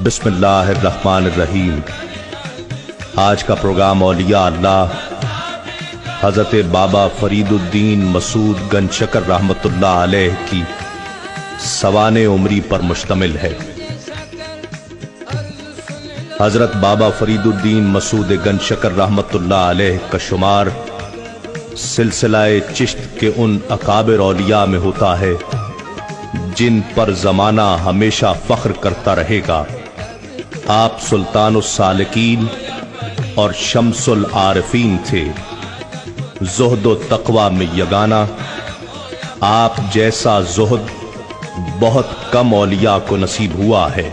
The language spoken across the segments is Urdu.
بسم اللہ الرحمن الرحیم۔ آج کا پروگرام اولیاء اللہ حضرت بابا فرید الدین مسعود گنج شکر رحمۃ اللہ علیہ کی سوانح عمری پر مشتمل ہے۔ حضرت بابا فرید الدین مسعود گنج شکر رحمۃ اللہ علیہ کا شمار سلسلہ چشت کے ان اکابر اولیاء میں ہوتا ہے جن پر زمانہ ہمیشہ فخر کرتا رہے گا۔ آپ سلطان السالکین اور شمس العارفین تھے، زہد و تقوی میں یگانہ۔ آپ جیسا زہد بہت کم اولیاء کو نصیب ہوا ہے،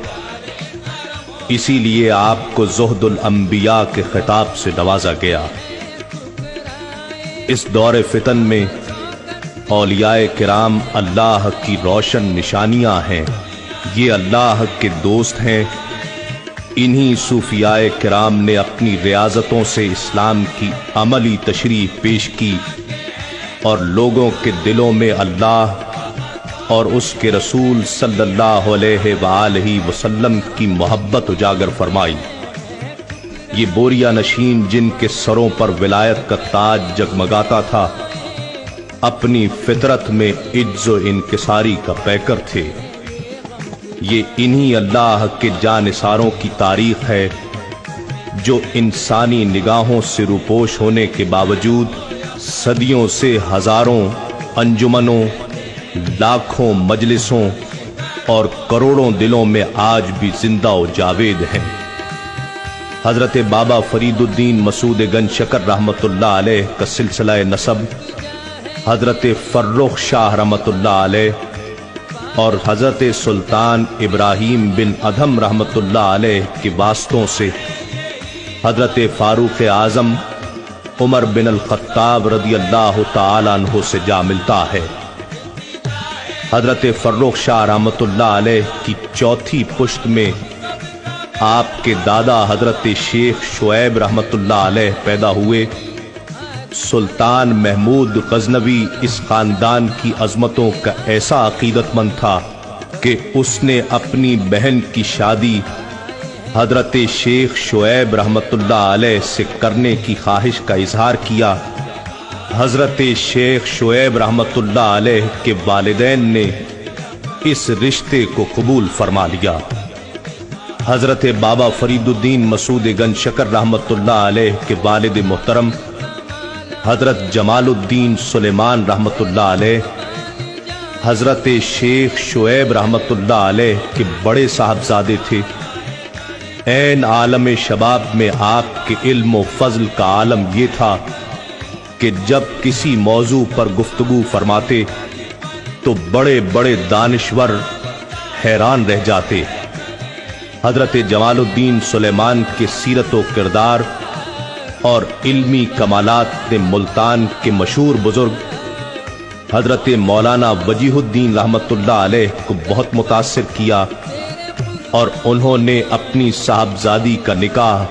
اسی لیے آپ کو زہد الانبیاء کے خطاب سے نوازا گیا۔ اس دور فتن میں اولیاء کرام اللہ کی روشن نشانیاں ہیں، یہ اللہ کے دوست ہیں۔ انہی صوفیاء کرام نے اپنی ریاضتوں سے اسلام کی عملی تشریح پیش کی اور لوگوں کے دلوں میں اللہ اور اس کے رسول صلی اللہ علیہ وآلہ وسلم کی محبت اجاگر فرمائی۔ یہ بوریا نشین جن کے سروں پر ولایت کا تاج جگمگاتا تھا، اپنی فطرت میں عجز و انکساری کا پیکر تھے۔ یہ انہی اللہ کے جانثاروں کی تاریخ ہے جو انسانی نگاہوں سے روپوش ہونے کے باوجود صدیوں سے ہزاروں انجمنوں، لاکھوں مجلسوں اور کروڑوں دلوں میں آج بھی زندہ و جاوید ہیں۔ حضرت بابا فرید الدین مسعود گنج شکر رحمۃ اللہ علیہ کا سلسلہ نسب حضرت فرخ شاہ رحمۃ اللہ علیہ اور حضرت سلطان ابراہیم بن ادھم رحمۃ اللہ علیہ کے واسطوں سے حضرت فاروق اعظم عمر بن الخطاب رضی اللہ تعالیٰ عنہ سے جا ملتا ہے۔ حضرت فرخ شاہ رحمۃ اللہ علیہ کی چوتھی پشت میں آپ کے دادا حضرت شیخ شعیب رحمۃ اللہ علیہ پیدا ہوئے۔ سلطان محمود غزنوی اس خاندان کی عظمتوں کا ایسا عقیدت مند تھا کہ اس نے اپنی بہن کی شادی حضرت شیخ شعیب رحمۃ اللہ علیہ سے کرنے کی خواہش کا اظہار کیا۔ حضرت شیخ شعیب رحمۃ اللہ علیہ کے والدین نے اس رشتے کو قبول فرما لیا۔ حضرت بابا فرید الدین مسعود گنج شکر رحمۃ اللہ علیہ کے والد محترم حضرت جمال الدین سلیمان رحمۃ اللہ علیہ حضرت شیخ شعیب رحمۃ اللہ علیہ کے بڑے صاحبزادے تھے۔ عین عالم شباب میں آپ کے علم و فضل کا عالم یہ تھا کہ جب کسی موضوع پر گفتگو فرماتے تو بڑے بڑے دانشور حیران رہ جاتے۔ حضرت جمال الدین سلیمان کے سیرت و کردار اور علمی کمالات نے ملتان کے مشہور بزرگ حضرت مولانا وجیہ الدین رحمۃ اللہ علیہ کو بہت متاثر کیا اور انہوں نے اپنی صاحبزادی کا نکاح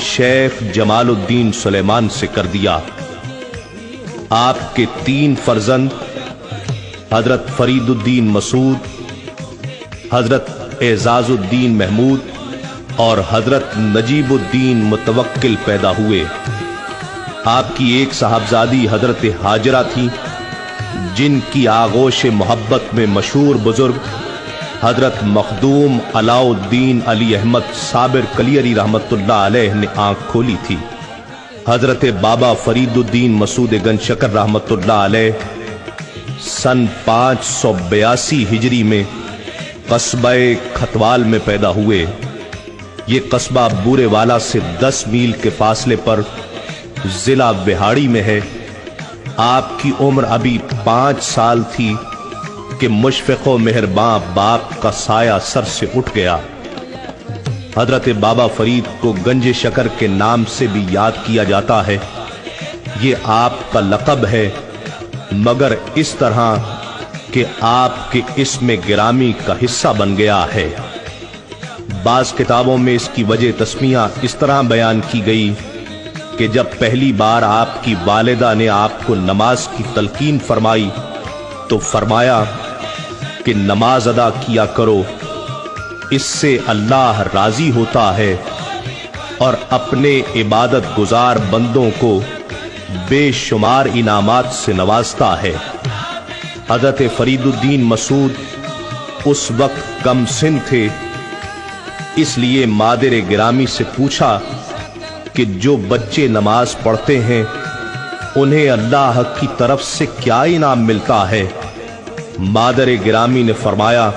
شیخ جمال الدین سلیمان سے کر دیا۔ آپ کے 3 فرزند حضرت فرید الدین مسعود، حضرت اعزاز الدین محمود اور حضرت نجیب الدین متوکل پیدا ہوئے۔ آپ کی ایک صاحبزادی حضرت حاجرہ تھی جن کی آغوش محبت میں مشہور بزرگ حضرت مخدوم علاء الدین علی احمد صابر کلیری رحمۃ اللہ علیہ نے آنکھ کھولی تھی۔ حضرت بابا فرید الدین مسعود گنج شکر رحمۃ اللہ علیہ سن 582 ہجری میں قصبہ کھتوال میں پیدا ہوئے۔ یہ قصبہ بورے والا سے 10 میل کے فاصلے پر ضلع بہاڑی میں ہے۔ آپ کی عمر ابھی 5 سال تھی کہ مشفق و مہرباں باپ کا سایہ سر سے اٹھ گیا۔ حضرت بابا فرید کو گنج شکر کے نام سے بھی یاد کیا جاتا ہے۔ یہ آپ کا لقب ہے، مگر اس طرح کہ آپ کے اسم گرامی کا حصہ بن گیا ہے۔ بعض کتابوں میں اس کی وجہ تسمیہ اس طرح بیان کی گئی کہ جب پہلی بار آپ کی والدہ نے آپ کو نماز کی تلقین فرمائی تو فرمایا کہ نماز ادا کیا کرو، اس سے اللہ راضی ہوتا ہے اور اپنے عبادت گزار بندوں کو بے شمار انعامات سے نوازتا ہے۔ حضرت فرید الدین مسعود اس وقت کم سن تھے، اس لیے مادر گرامی سے پوچھا کہ جو بچے نماز پڑھتے ہیں انہیں اللہ کی طرف سے کیا انعام ملتا ہے؟ مادر گرامی نے فرمایا،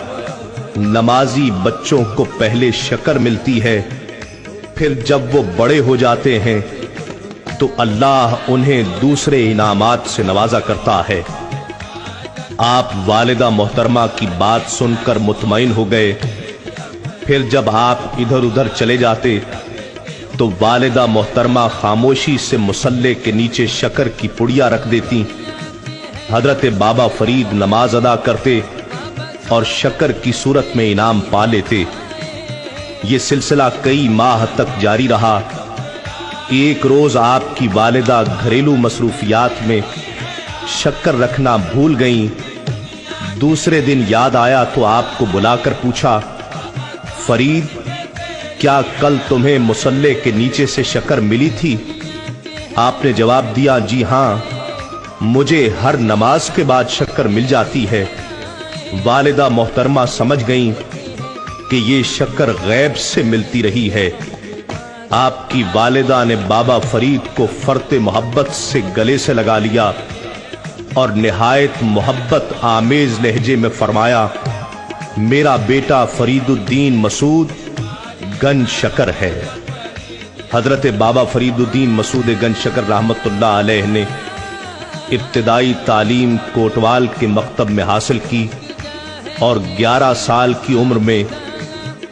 نمازی بچوں کو پہلے شکر ملتی ہے، پھر جب وہ بڑے ہو جاتے ہیں تو اللہ انہیں دوسرے انعامات سے نوازا کرتا ہے۔ آپ والدہ محترمہ کی بات سن کر مطمئن ہو گئے۔ پھر جب آپ ادھر ادھر چلے جاتے تو والدہ محترمہ خاموشی سے مصلے کے نیچے شکر کی پڑیا رکھ دیتی۔ حضرت بابا فرید نماز ادا کرتے اور شکر کی صورت میں انعام پا لیتے۔ یہ سلسلہ کئی ماہ تک جاری رہا۔ ایک روز آپ کی والدہ گھریلو مصروفیات میں شکر رکھنا بھول گئیں۔ دوسرے دن یاد آیا تو آپ کو بلا کر پوچھا، فرید، کیا کل تمہیں مصلے کے نیچے سے شکر ملی تھی؟ آپ نے جواب دیا، جی ہاں، مجھے ہر نماز کے بعد شکر مل جاتی ہے۔ والدہ محترمہ سمجھ گئیں کہ یہ شکر غیب سے ملتی رہی ہے۔ آپ کی والدہ نے بابا فرید کو فرط محبت سے گلے سے لگا لیا اور نہایت محبت آمیز لہجے میں فرمایا، میرا بیٹا فرید الدین مسعود گن شکر ہے۔ حضرت بابا فرید الدین مسعود گن شکر رحمت اللہ علیہ نے ابتدائی تعلیم کوٹوال کے مکتب میں حاصل کی اور 11 سال کی عمر میں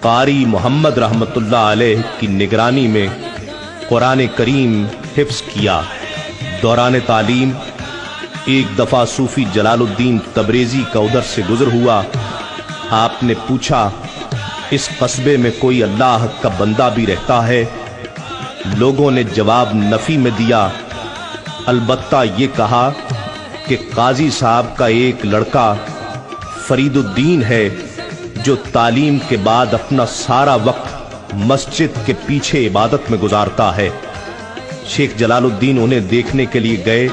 قاری محمد رحمت اللہ علیہ کی نگرانی میں قرآن کریم حفظ کیا۔ دوران تعلیم ایک دفعہ صوفی جلال الدین تبریزی کا ادھر سے گزر ہوا۔ آپ نے پوچھا، اس قصبے میں کوئی اللہ کا بندہ بھی رہتا ہے؟ لوگوں نے جواب نفی میں دیا، البتہ یہ کہا کہ قاضی صاحب کا ایک لڑکا فرید الدین ہے جو تعلیم کے بعد اپنا سارا وقت مسجد کے پیچھے عبادت میں گزارتا ہے۔ شیخ جلال الدین انہیں دیکھنے کے لیے گئے۔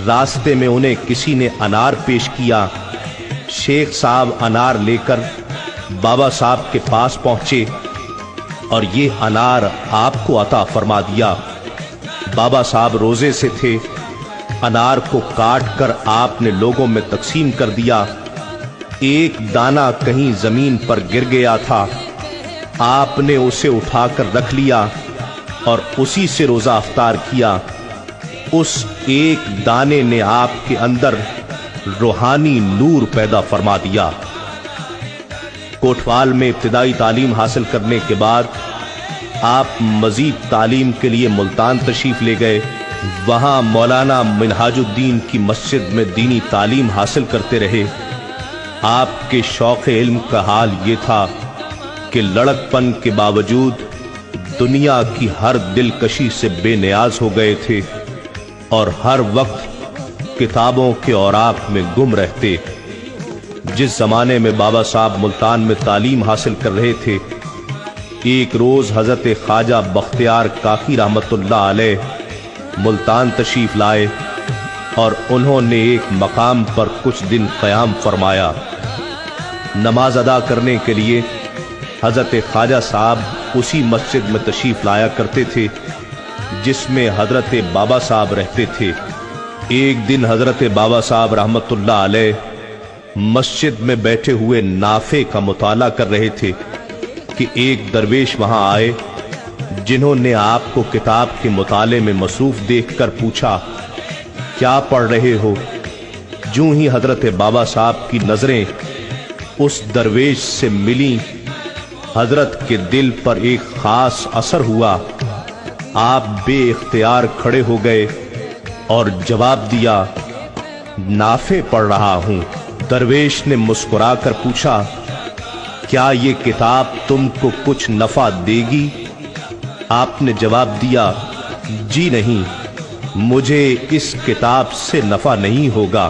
راستے میں انہیں کسی نے انار پیش کیا۔ شیخ صاحب انار لے کر بابا صاحب کے پاس پہنچے اور یہ انار آپ کو عطا فرما دیا۔ بابا صاحب روزے سے تھے۔ انار کو کاٹ کر آپ نے لوگوں میں تقسیم کر دیا۔ ایک دانہ کہیں زمین پر گر گیا تھا، آپ نے اسے اٹھا کر رکھ لیا اور اسی سے روزہ افطار کیا۔ اس ایک دانے نے آپ کے اندر روحانی نور پیدا فرما دیا۔ کوٹوال میں ابتدائی تعلیم حاصل کرنے کے بعد آپ مزید تعلیم کے لیے ملتان تشریف لے گئے۔ وہاں مولانا منہاج الدین کی مسجد میں دینی تعلیم حاصل کرتے رہے۔ آپ کے شوق علم کا حال یہ تھا کہ لڑک پن کے باوجود دنیا کی ہر دلکشی سے بے نیاز ہو گئے تھے اور ہر وقت کتابوں کے اوراق میں گم رہتے۔ جس زمانے میں بابا صاحب ملتان میں تعلیم حاصل کر رہے تھے، ایک روز حضرت خواجہ بختیار کاکی رحمت اللہ علیہ ملتان تشریف لائے اور انہوں نے ایک مقام پر کچھ دن قیام فرمایا۔ نماز ادا کرنے کے لیے حضرت خواجہ صاحب اسی مسجد میں تشریف لایا کرتے تھے جس میں حضرت بابا صاحب رہتے تھے۔ ایک دن حضرت بابا صاحب رحمت اللہ علیہ مسجد میں بیٹھے ہوئے نافع کا مطالعہ کر رہے تھے کہ ایک درویش وہاں آئے جنہوں نے آپ کو کتاب کے مطالعے میں مصروف دیکھ کر پوچھا، کیا پڑھ رہے ہو؟ جوں ہی حضرت بابا صاحب کی نظریں اس درویش سے ملیں، حضرت کے دل پر ایک خاص اثر ہوا۔ آپ بے اختیار کھڑے ہو گئے اور جواب دیا، نافع پڑھ رہا ہوں۔ درویش نے مسکرا کر پوچھا، کیا یہ کتاب تم کو کچھ نفع دے گی؟ آپ نے جواب دیا، جی نہیں، مجھے اس کتاب سے نفع نہیں ہوگا۔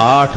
8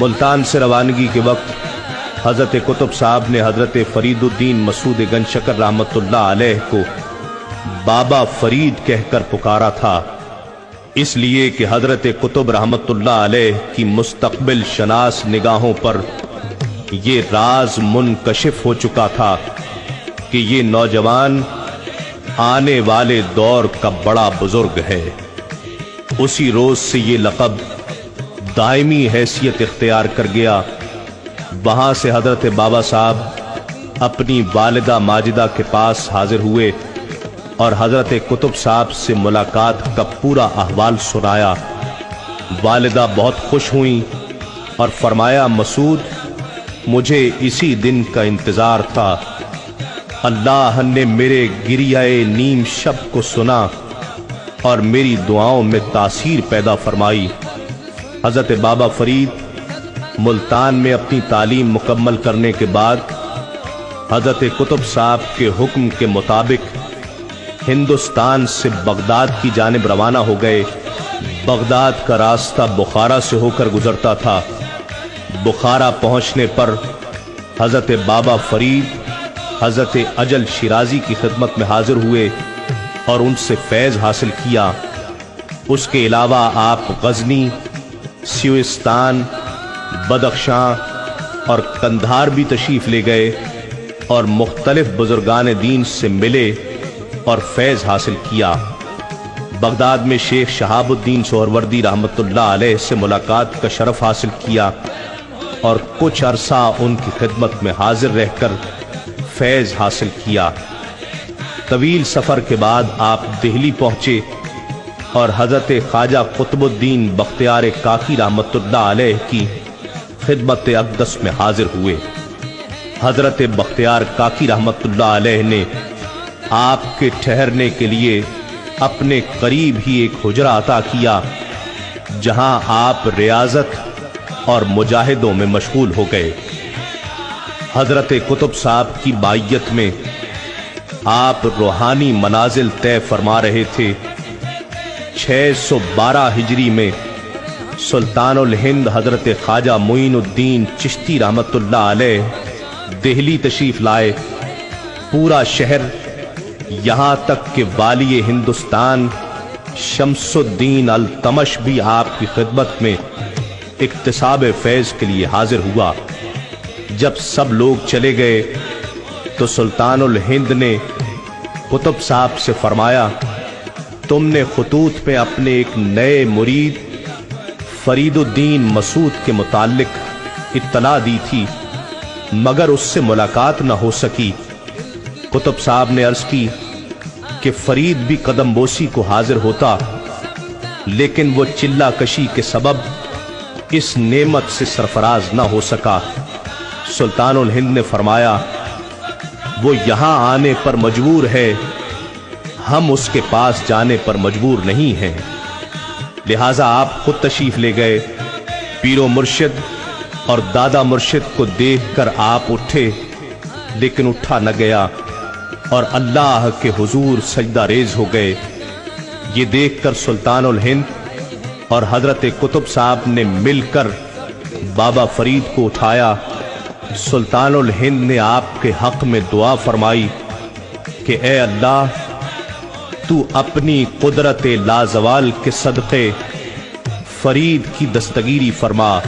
ملتان سے روانگی کے وقت حضرت قطب صاحب نے حضرت فرید الدین مسعود گنج شکر رحمت اللہ علیہ کو بابا فرید کہہ کر پکارا تھا، اس لیے کہ حضرت قطب رحمت اللہ علیہ کی مستقبل شناس نگاہوں پر یہ راز منکشف ہو چکا تھا کہ یہ نوجوان آنے والے دور کا بڑا بزرگ ہے۔ اسی روز سے یہ لقب دائمی حیثیت اختیار کر گیا۔ وہاں سے حضرت بابا صاحب اپنی والدہ ماجدہ کے پاس حاضر ہوئے اور حضرت قطب صاحب سے ملاقات کا پورا احوال سنایا۔ والدہ بہت خوش ہوئیں اور فرمایا، مسعود، مجھے اسی دن کا انتظار تھا۔ اللہ نے میرے گریہ نیم شب کو سنا اور میری دعاؤں میں تاثیر پیدا فرمائی۔ حضرت بابا فرید ملتان میں اپنی تعلیم مکمل کرنے کے بعد حضرت قطب صاحب کے حکم کے مطابق ہندوستان سے بغداد کی جانب روانہ ہو گئے۔ بغداد کا راستہ بخارا سے ہو کر گزرتا تھا۔ بخارا پہنچنے پر حضرت بابا فرید حضرت اجل شیرازی کی خدمت میں حاضر ہوئے اور ان سے فیض حاصل کیا۔ اس کے علاوہ آپ غزنی، سیوستان، بدخشاں اور قندھار بھی تشریف لے گئے اور مختلف بزرگان دین سے ملے اور فیض حاصل کیا۔ بغداد میں شیخ شہاب الدین سہروردی رحمت اللہ علیہ سے ملاقات کا شرف حاصل کیا اور کچھ عرصہ ان کی خدمت میں حاضر رہ کر فیض حاصل کیا۔ طویل سفر کے بعد آپ دہلی پہنچے اور حضرت خواجہ قطب الدین بختیار کاکی رحمت اللہ علیہ کی خدمت اقدس میں حاضر ہوئے۔ حضرت بختیار کاکی رحمت اللہ علیہ نے آپ کے ٹھہرنے کے لیے اپنے قریب ہی ایک حجرہ عطا کیا، جہاں آپ ریاضت اور مجاہدوں میں مشغول ہو گئے۔ حضرت قطب صاحب کی بائیت میں آپ روحانی منازل طے فرما رہے تھے۔ 612 ہجری میں سلطان الہند حضرت خواجہ معین الدین چشتی رحمت اللہ علیہ دہلی تشریف لائے۔ پورا شہر، یہاں تک کہ والی ہندوستان شمس الدین التمش بھی آپ کی خدمت میں اکتساب فیض کے لیے حاضر ہوا۔ جب سب لوگ چلے گئے تو سلطان الہند نے قطب صاحب سے فرمایا، تم نے خطوط میں اپنے ایک نئے مرید فرید الدین مسعود کے متعلق اطلاع دی تھی، مگر اس سے ملاقات نہ ہو سکی۔ قطب صاحب نے عرض کی کہ فرید بھی قدم بوسی کو حاضر ہوتا، لیکن وہ چلہ کشی کے سبب اس نعمت سے سرفراز نہ ہو سکا۔ سلطان الہند نے فرمایا، وہ یہاں آنے پر مجبور ہے، ہم اس کے پاس جانے پر مجبور نہیں ہیں۔ لہٰذا آپ خود تشریف لے گئے۔ پیر و مرشد اور دادا مرشد کو دیکھ کر آپ اٹھے، لیکن اٹھا نہ گیا اور اللہ کے حضور سجدہ ریز ہو گئے۔ یہ دیکھ کر سلطان الہند اور حضرت قطب صاحب نے مل کر بابا فرید کو اٹھایا۔ سلطان الہند نے آپ کے حق میں دعا فرمائی کہ اے اللہ، تو اپنی قدرت لازوال کے صدقے فرید کی دستگیری فرما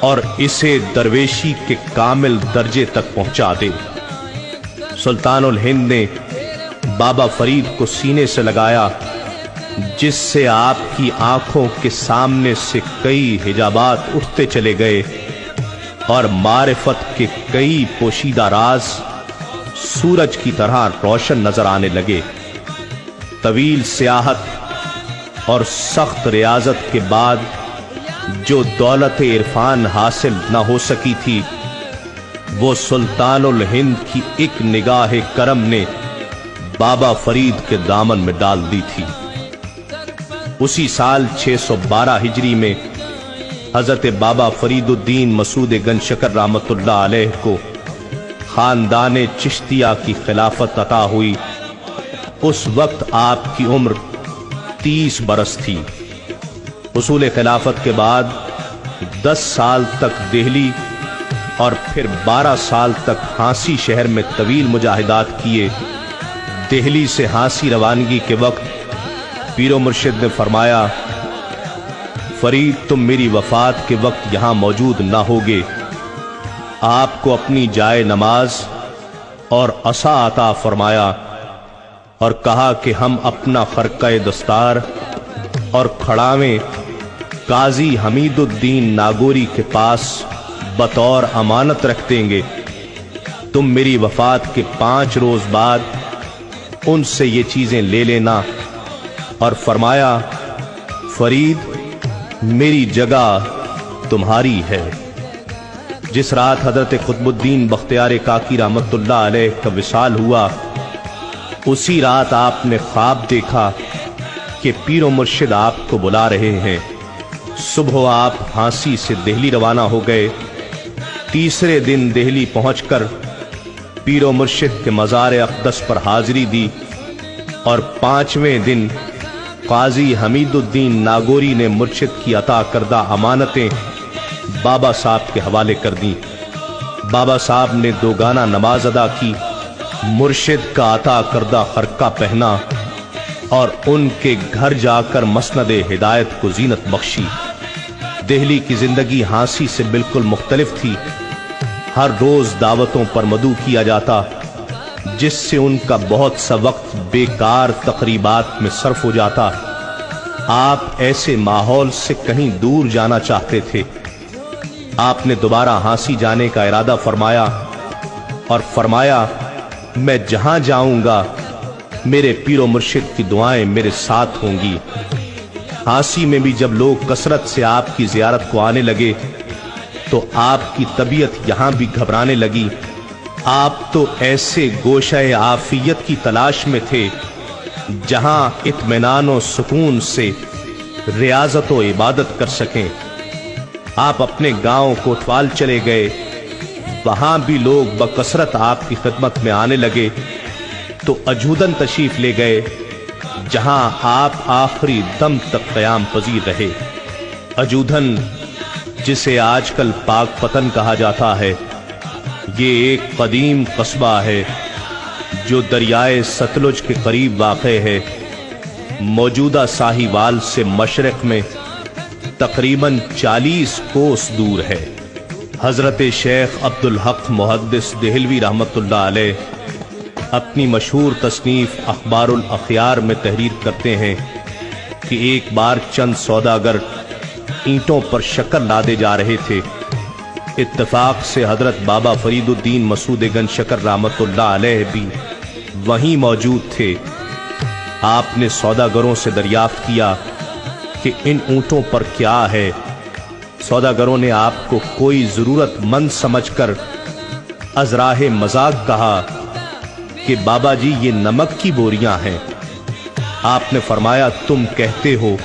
اور اسے درویشی کے کامل درجے تک پہنچا دے۔ سلطان الہند نے بابا فرید کو سینے سے لگایا، جس سے آپ کی آنکھوں کے سامنے سے کئی حجابات اٹھتے چلے گئے اور معرفت کے کئی پوشیدہ راز سورج کی طرح روشن نظر آنے لگے۔ طویل سیاحت اور سخت ریاضت کے بعد جو دولت عرفان حاصل نہ ہو سکی تھی، وہ سلطان الہند کی ایک نگاہ کرم نے بابا فرید کے دامن میں ڈال دی تھی۔ اسی سال 612 ہجری میں حضرت بابا فرید الدین مسعود گنج شکر رحمت اللہ علیہ کو خاندان چشتیہ کی خلافت عطا ہوئی۔ اس وقت آپ کی عمر 30 برس تھی۔ حصول خلافت کے بعد 10 سال تک دہلی اور پھر 12 سال تک ہانسی شہر میں طویل مجاہدات کیے۔ دہلی سے ہانسی روانگی کے وقت پیر و مرشد نے فرمایا، فرید تم میری وفات کے وقت یہاں موجود نہ ہوگے۔ آپ کو اپنی جائے نماز اور عصا عطا فرمایا اور کہا کہ ہم اپنا خرقہ دستار اور کھڑاویں قاضی حمید الدین ناگوری کے پاس بطور امانت رکھ دیں گے۔ تم میری وفات کے 5 روز بعد ان سے یہ چیزیں لے لینا۔ اور فرمایا، فرید میری جگہ تمہاری ہے۔ جس رات حضرت قطب الدین بختیار کاکی رحمت اللہ علیہ کا وصال ہوا، اسی رات آپ نے خواب دیکھا کہ پیر و مرشد آپ کو بلا رہے ہیں۔ صبح آپ ہانسی سے دہلی روانہ ہو گئے۔ تیسرے دن دہلی پہنچ کر پیر و مرشد کے مزار اقدس پر حاضری دی اور 5ویں دن قاضی حمید الدین ناگوری نے مرشد کی عطا کردہ امانتیں بابا صاحب کے حوالے کر دیں۔ بابا صاحب نے 2 گانا نماز ادا کی، مرشد کا عطا کردہ خرقہ پہنا اور ان کے گھر جا کر مسند ہدایت کو زینت بخشی۔ دہلی کی زندگی ہانسی سے بالکل مختلف تھی۔ ہر روز دعوتوں پر مدعو کیا جاتا، جس سے ان کا بہت سا وقت بیکار تقریبات میں صرف ہو جاتا۔ آپ ایسے ماحول سے کہیں دور جانا چاہتے تھے۔ آپ نے دوبارہ ہانسی جانے کا ارادہ فرمایا اور فرمایا، میں جہاں جاؤں گا میرے پیر و مرشد کی دعائیں میرے ساتھ ہوں گی۔ ہانسی میں بھی جب لوگ کثرت سے آپ کی زیارت کو آنے لگے تو آپ کی طبیعت یہاں بھی گھبرانے لگی۔ آپ تو ایسے گوشہ عافیت کی تلاش میں تھے جہاں اطمینان و سکون سے ریاضت و عبادت کر سکیں۔ آپ اپنے گاؤں کوتوال چلے گئے، وہاں بھی لوگ بکثرت آپ کی خدمت میں آنے لگے۔ تو اجودن تشریف لے گئے، جہاں آپ آخری دم تک قیام پذیر رہے۔ اجودن، جسے آج کل پاک پتن کہا جاتا ہے، یہ ایک قدیم قصبہ ہے جو دریائے ستلج کے قریب واقع ہے۔ موجودہ ساہیوال سے مشرق میں تقریباً 40 کوس دور ہے۔ حضرت شیخ عبدالحق محدث دہلوی رحمت اللہ علیہ اپنی مشہور تصنیف اخبار الاخیار میں تحریر کرتے ہیں کہ ایک بار چند سوداگر اینٹوں پر شکر لادے جا رہے تھے۔ اتفاق سے حضرت بابا فرید الدین مسعود گنج شکر رحمت اللہ علیہ بھی وہیں موجود تھے۔ آپ نے سوداگروں سے دریافت کیا کہ ان اونٹوں پر کیا ہے۔ سوداگروں نے آپ کو کوئی ضرورت مند سمجھ کر از راہ مذاق کہا کہ بابا جی یہ نمک کی بوریاں ہیں۔ آپ نے فرمایا، تم کہتے ہو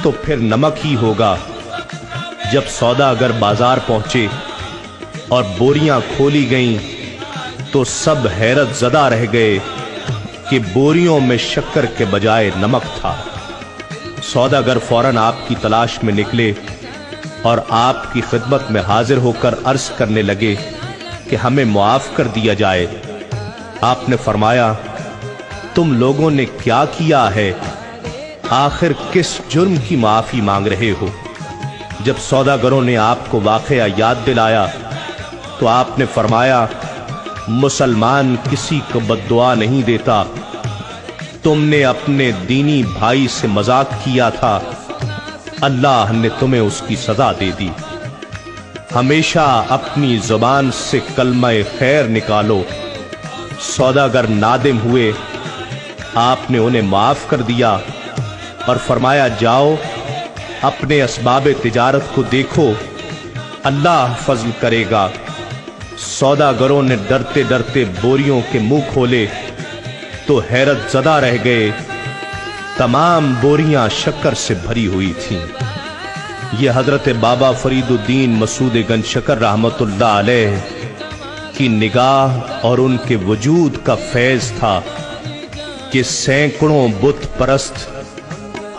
تو پھر نمک ہی ہوگا۔ جب سوداگر بازار پہنچے اور بوریاں کھولی گئیں تو سب حیرت زدہ رہ گئے کہ بوریوں میں شکر کے بجائے نمک تھا۔ سوداگر فوراً آپ کی تلاش میں نکلے اور آپ کی خدمت میں حاضر ہو کر عرض کرنے لگے کہ ہمیں معاف کر دیا جائے۔ آپ نے فرمایا، تم لوگوں نے کیا کیا ہے؟ آخر کس جرم کی معافی مانگ رہے ہو؟ جب سوداگروں نے آپ کو واقعہ یاد دلایا تو آپ نے فرمایا، مسلمان کسی کو بد دعا نہیں دیتا۔ تم نے اپنے دینی بھائی سے مذاق کیا تھا، اللہ نے تمہیں اس کی سزا دے دی۔ ہمیشہ اپنی زبان سے کلمہ خیر نکالو۔ سوداگر نادم ہوئے، آپ نے انہیں معاف کر دیا اور فرمایا، جاؤ اپنے اسباب تجارت کو دیکھو، اللہ فضل کرے گا۔ سوداگروں نے ڈرتے ڈرتے بوریوں کے منہ کھولے تو حیرت زدہ رہ گئے۔ تمام بوریاں شکر سے بھری ہوئی تھیں۔ یہ حضرت بابا فرید الدین مسعود گنج شکر رحمت اللہ علیہ کی نگاہ اور ان کے وجود کا فیض تھا کہ سینکڑوں بت پرست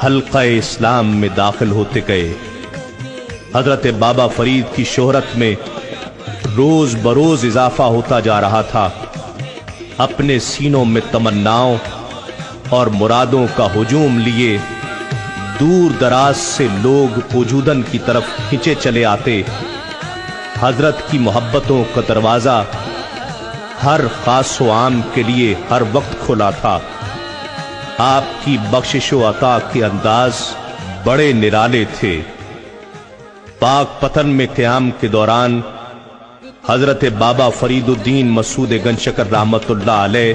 حلقہ اسلام میں داخل ہوتے گئے۔ حضرت بابا فرید کی شہرت میں روز بروز اضافہ ہوتا جا رہا تھا۔ اپنے سینوں میں تمناؤں اور مرادوں کا ہجوم لیے دور دراز سے لوگ وجودن کی طرف کھنچے چلے آتے۔ حضرت کی محبتوں کا دروازہ ہر خاص و عام کے لیے ہر وقت کھلا تھا۔ آپ کی بخشش و عطا کے انداز بڑے نرالے تھے۔ پاک پتن میں قیام کے دوران حضرت بابا فرید الدین مسعود گنج شکر رحمت اللہ علیہ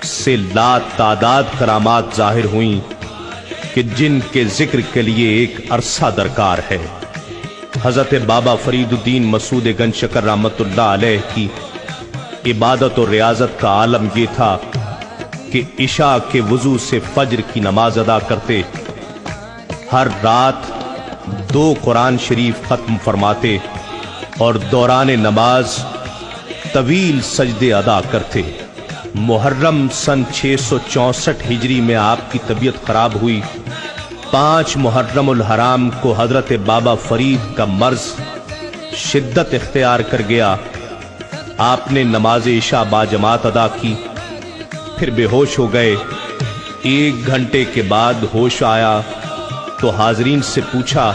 سے لا تعداد کرامات ظاہر ہوئیں کہ جن کے ذکر کے لیے ایک عرصہ درکار ہے۔ حضرت بابا فرید الدین مسعود گنج شکر رحمت اللہ علیہ کی عبادت و ریاضت کا عالم یہ تھا کہ عشاء کے وضو سے فجر کی نماز ادا کرتے، ہر رات 2 قرآن شریف ختم فرماتے اور دوران نماز طویل سجدے ادا کرتے۔ محرم سن 664 ہجری میں آپ کی طبیعت خراب ہوئی۔ 5 محرم الحرام کو حضرت بابا فرید کا مرض شدت اختیار کر گیا۔ آپ نے نماز عشاء باجماعت ادا کی، پھر بے ہوش ہو گئے۔ 1 گھنٹے کے بعد ہوش آیا تو حاضرین سے پوچھا،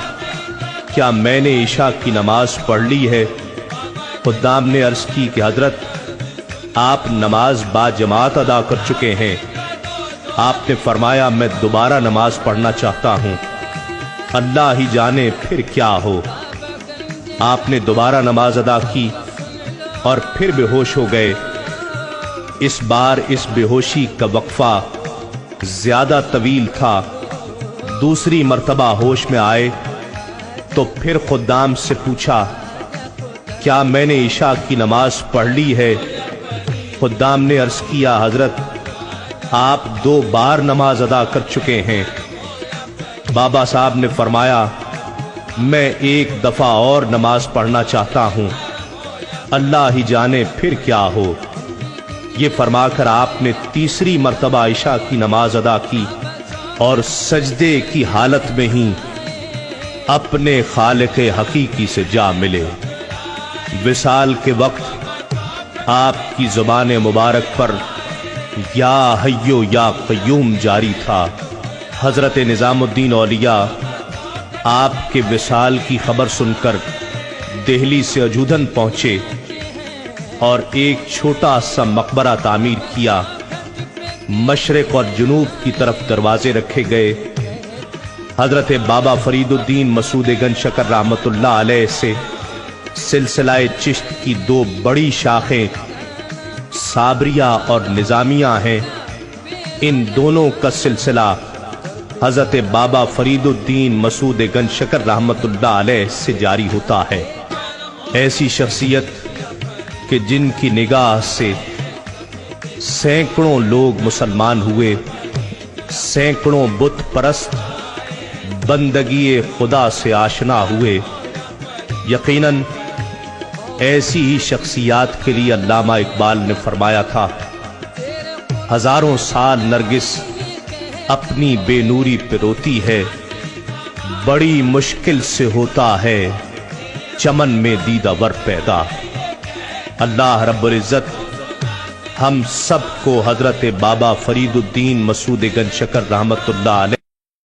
کیا میں نے عشاء کی نماز پڑھ لی ہے؟ خدام نے عرض کی کہ حضرت آپ نماز باجماعت ادا کر چکے ہیں۔ آپ نے فرمایا، میں دوبارہ نماز پڑھنا چاہتا ہوں، اللہ ہی جانے پھر کیا ہو۔ آپ نے دوبارہ نماز ادا کی اور پھر بے ہوش ہو گئے۔ اس بار اس بے ہوشی کا وقفہ زیادہ طویل تھا۔ دوسری مرتبہ ہوش میں آئے تو پھر خدام سے پوچھا، کیا میں نے عشاء کی نماز پڑھ لی ہے؟ خدام نے عرض کیا، حضرت آپ 2 بار نماز ادا کر چکے ہیں۔ بابا صاحب نے فرمایا، میں 1 دفعہ اور نماز پڑھنا چاہتا ہوں، اللہ ہی جانے پھر کیا ہو۔ یہ فرما کر آپ نے تیسری مرتبہ عشاء کی نماز ادا کی اور سجدے کی حالت میں ہی اپنے خالق حقیقی سے جا ملے۔ وصال کے وقت آپ کی زبان مبارک پر یا حیو یا قیوم جاری تھا۔ حضرت نظام الدین اولیاء آپ کے وصال کی خبر سن کر دہلی سے اجودھن پہنچے اور ایک چھوٹا سا مقبرہ تعمیر کیا۔ مشرق اور جنوب کی طرف دروازے رکھے گئے۔ حضرت بابا فرید الدین مسعود گنج شکر رحمت اللہ علیہ سے سلسلہ چشت کی 2 بڑی شاخیں صابریہ اور نظامیہ ہیں۔ ان دونوں کا سلسلہ حضرت بابا فرید الدین مسعود گنج شکر رحمت اللہ علیہ سے جاری ہوتا ہے۔ ایسی شخصیت کہ جن کی نگاہ سے سینکڑوں لوگ مسلمان ہوئے، سینکڑوں بت پرست بندگی خدا سے آشنا ہوئے۔ یقیناً ایسی ہی شخصیات کے لیے علامہ اقبال نے فرمایا تھا، ہزاروں سال نرگس اپنی بے نوری پہ روتی ہے، بڑی مشکل سے ہوتا ہے چمن میں دیدہ ور پیدا۔ اللہ رب العزت ہم سب کو حضرت بابا فرید الدین مسعود گنج شکر رحمت اللہ علیہ